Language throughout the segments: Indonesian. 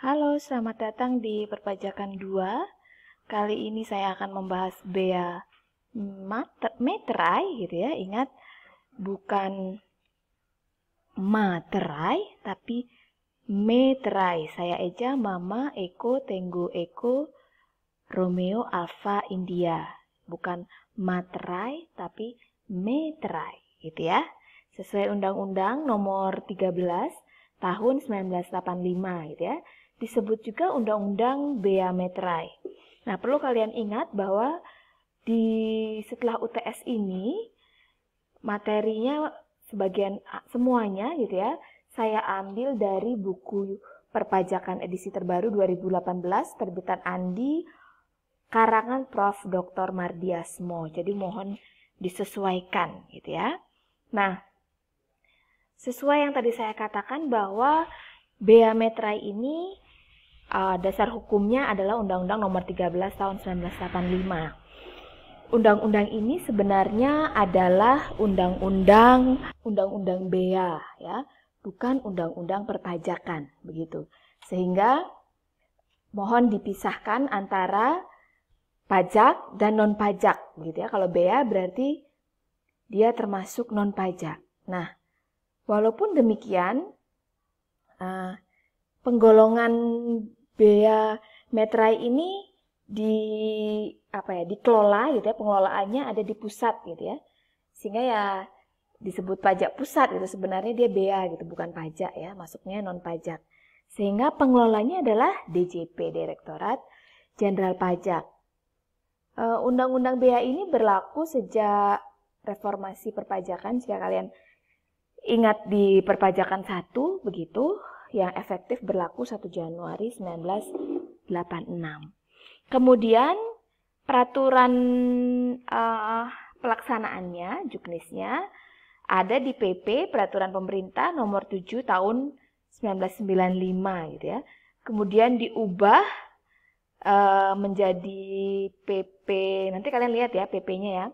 Halo, selamat datang di Perpajakan 2. Kali ini saya akan membahas bea materai gitu ya. Ingat, bukan materai tapi meterai. Saya Eja, Mama, Eko, Tenggo, Eko, Romeo, Alfa, India. Bukan materai tapi meterai gitu ya. Sesuai Undang-Undang Nomor 13 Tahun 1985 gitu ya. Disebut juga Undang-Undang Bea Materai. Nah, perlu kalian ingat bahwa setelah UTS ini materinya semuanya gitu ya, saya ambil dari buku Perpajakan edisi terbaru 2018 terbitan Andi karangan Prof. Dr. Mardiasmo. Jadi mohon disesuaikan gitu ya. Nah, sesuai yang tadi saya katakan bahwa bea materai ini dasar hukumnya adalah Undang-Undang Nomor 13 Tahun 1985. Undang-undang ini sebenarnya adalah undang-undang bea ya, bukan undang-undang perpajakan begitu. Sehingga mohon dipisahkan antara pajak dan non pajak gitu ya. Kalau bea berarti dia termasuk non pajak. Nah, walaupun demikian penggolongan bea materai ini dikelola gitu ya, pengelolaannya ada di pusat gitu ya. Sehingga ya disebut pajak pusat gitu, sebenarnya dia bea gitu, bukan pajak ya, masuknya non pajak. Sehingga pengelolanya adalah DJP, Direktorat Jenderal Pajak. Undang-undang bea ini berlaku sejak reformasi perpajakan, jika kalian ingat di Perpajakan 1 begitu, yang efektif berlaku 1 Januari 1986. Kemudian peraturan pelaksanaannya, juknisnya, ada di PP Peraturan Pemerintah Nomor 7 Tahun 1995 gitu ya. Kemudian diubah menjadi PP, nanti kalian lihat ya PP-nya ya.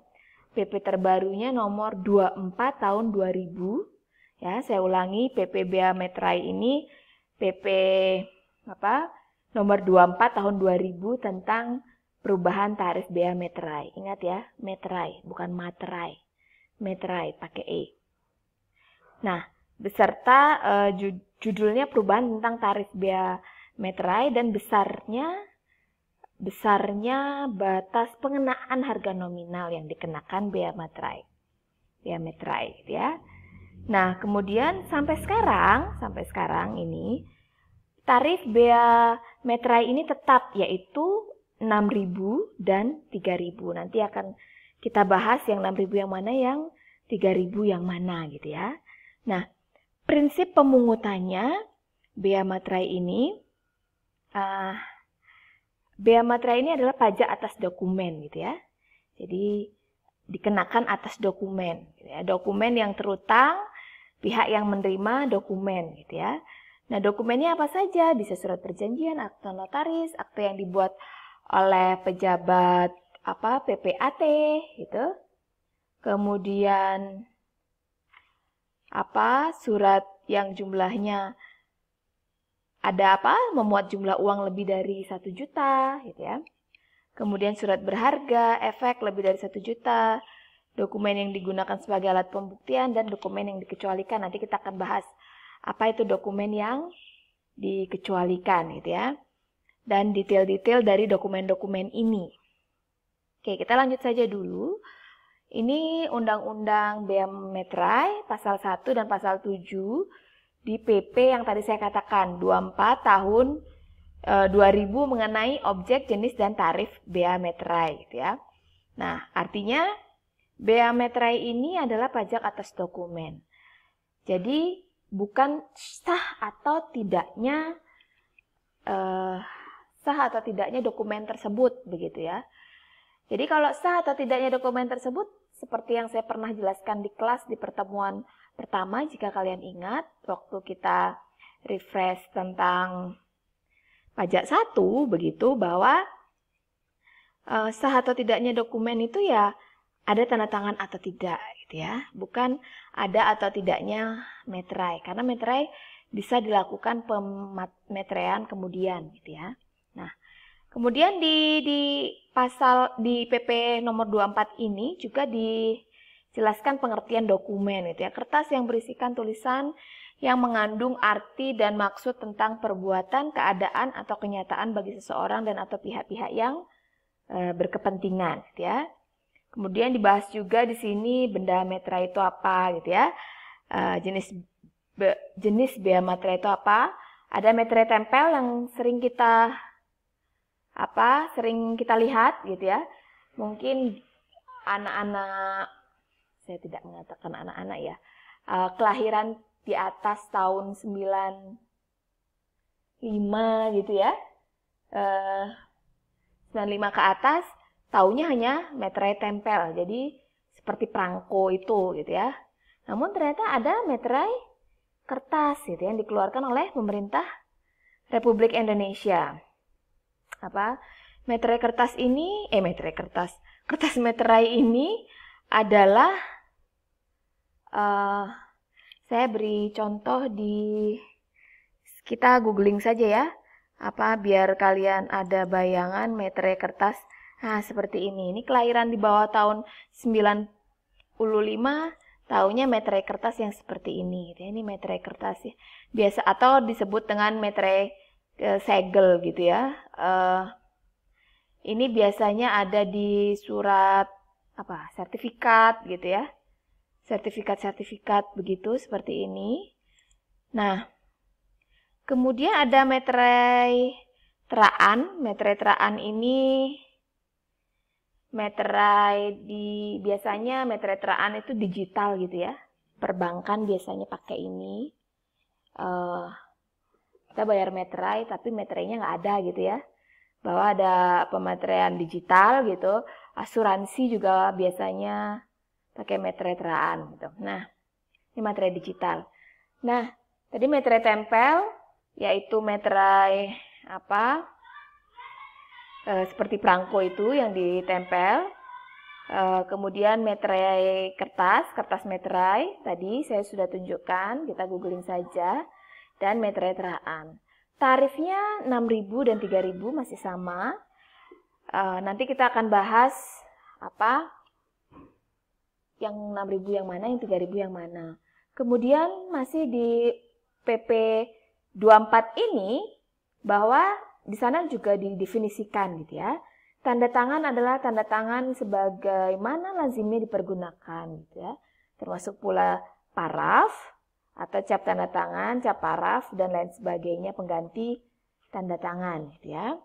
PP terbarunya nomor 24 tahun 2000. Ya, saya ulangi, PP Bea Materai ini PP nomor 24 tahun 2000 tentang perubahan tarif bea materai. Ingat ya, materai, bukan materai. Materai pakai E. Nah, beserta judulnya perubahan tentang tarif bea materai dan besarnya batas pengenaan harga nominal yang dikenakan bea materai. Bea materai gitu ya. Nah, kemudian sampai sekarang ini tarif bea materai ini tetap, yaitu 6.000 dan 3.000. Nanti akan kita bahas yang 6.000 yang mana, yang 3.000 yang mana gitu ya. Nah, prinsip pemungutannya bea materai ini adalah pajak atas dokumen gitu ya. Jadi dikenakan atas dokumen gitu ya. Dokumen yang terutang, pihak yang menerima dokumen gitu ya. Nah, dokumennya apa saja? Bisa surat perjanjian, akte notaris, akte yang dibuat oleh pejabat PPAT gitu. Kemudian surat yang jumlahnya memuat jumlah uang lebih dari 1 juta gitu ya. Kemudian surat berharga, efek lebih dari 1 juta, dokumen yang digunakan sebagai alat pembuktian, dan dokumen yang dikecualikan. Nanti kita akan bahas apa itu dokumen yang dikecualikan gitu ya. Dan detail-detail dari dokumen-dokumen ini. Oke, kita lanjut saja dulu. Ini Undang-Undang Bea Materai pasal 1 dan pasal 7 di PP yang tadi saya katakan 24 tahun 2000 mengenai objek, jenis, dan tarif bea materai gitu ya. Nah, artinya bea materai ini adalah pajak atas dokumen. Jadi bukan sah atau tidaknya dokumen tersebut begitu ya. Jadi kalau sah atau tidaknya dokumen tersebut, seperti yang saya pernah jelaskan di kelas di pertemuan pertama, jika kalian ingat waktu kita refresh tentang pajak 1 begitu, bahwa sah atau tidaknya dokumen itu ya ada tanda tangan atau tidak gitu ya, bukan ada atau tidaknya materai. Karena materai bisa dilakukan pemeteraian kemudian gitu ya. Nah, kemudian di pasal di PP nomor 24 ini juga dijelaskan pengertian dokumen gitu ya. Kertas yang berisikan tulisan yang mengandung arti dan maksud tentang perbuatan, keadaan atau kenyataan bagi seseorang dan atau pihak-pihak yang berkepentingan gitu ya. Kemudian dibahas juga di sini benda materai itu apa gitu ya. Jenis bea materai itu apa? Ada materai tempel yang sering kita lihat gitu ya. Mungkin anak-anak, saya tidak mengatakan anak-anak ya, kelahiran di atas tahun 95 gitu ya, 95 ke atas, taunya hanya materai tempel, jadi seperti perangko itu gitu ya. Namun ternyata ada materai kertas gitu yang dikeluarkan oleh pemerintah Republik Indonesia. Kertas materai ini adalah saya beri contoh kita googling saja ya. Biar kalian ada bayangan materai kertas. Nah, seperti ini. Ini kelahiran di bawah tahun 95, taunya materai kertas yang seperti ini. Ini materai kertas ya. Biasa atau disebut dengan materai segel gitu ya. Ini biasanya ada di surat sertifikat gitu ya. Sertifikat begitu seperti ini. Nah, kemudian ada materai teraan. Materai teraan ini biasanya materai teraan itu digital gitu ya. Perbankan biasanya pakai ini. Kita bayar materai tapi materainya nggak ada gitu ya. Bahwa ada pemateraian digital gitu. Asuransi juga biasanya pakai materai teraan gitu. Nah, ini materai digital. Nah, tadi materai tempel yaitu materai seperti perangko itu yang ditempel. Kemudian materai kertas materai tadi saya sudah tunjukkan, kita googling saja. Dan materai teraan. Tarifnya 6.000 dan 3.000 masih sama. Nanti kita akan bahas yang 6.000 yang mana, yang 3.000 yang mana. Kemudian masih di PP 24 ini bahwa di sana juga didefinisikan gitu ya. Tanda tangan adalah tanda tangan sebagaimana lazimnya dipergunakan gitu ya. Termasuk pula paraf atau cap tanda tangan, cap paraf dan lain sebagainya pengganti tanda tangan gitu ya.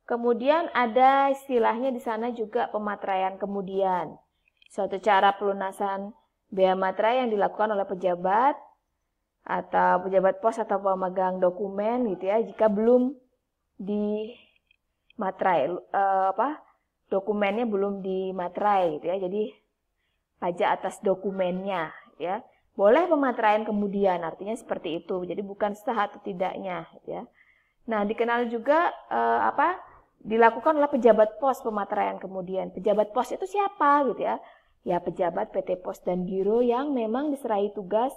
Kemudian ada istilahnya di sana juga pemateraian kemudian. Suatu cara pelunasan bea materai yang dilakukan oleh pejabat atau pejabat pos atau pemegang dokumen gitu ya, jika belum dimaterai dokumennya belum dimaterai gitu ya. Jadi pajak atas dokumennya ya. Boleh pemateraian kemudian, artinya seperti itu. Jadi bukan sah atau tidaknya gitu ya. Nah, dikenal juga dilakukan oleh pejabat pos pemateraian kemudian. Pejabat pos itu siapa gitu ya? Ya, pejabat PT Pos dan Giro yang memang diserahi tugas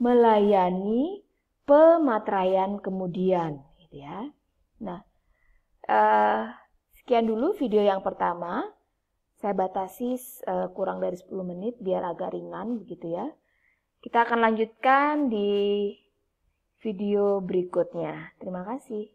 melayani pemateraian kemudian gitu ya. Nah, sekian dulu video yang pertama. Saya batasi kurang dari 10 menit biar agak ringan begitu ya. Kita akan lanjutkan di video berikutnya. Terima kasih.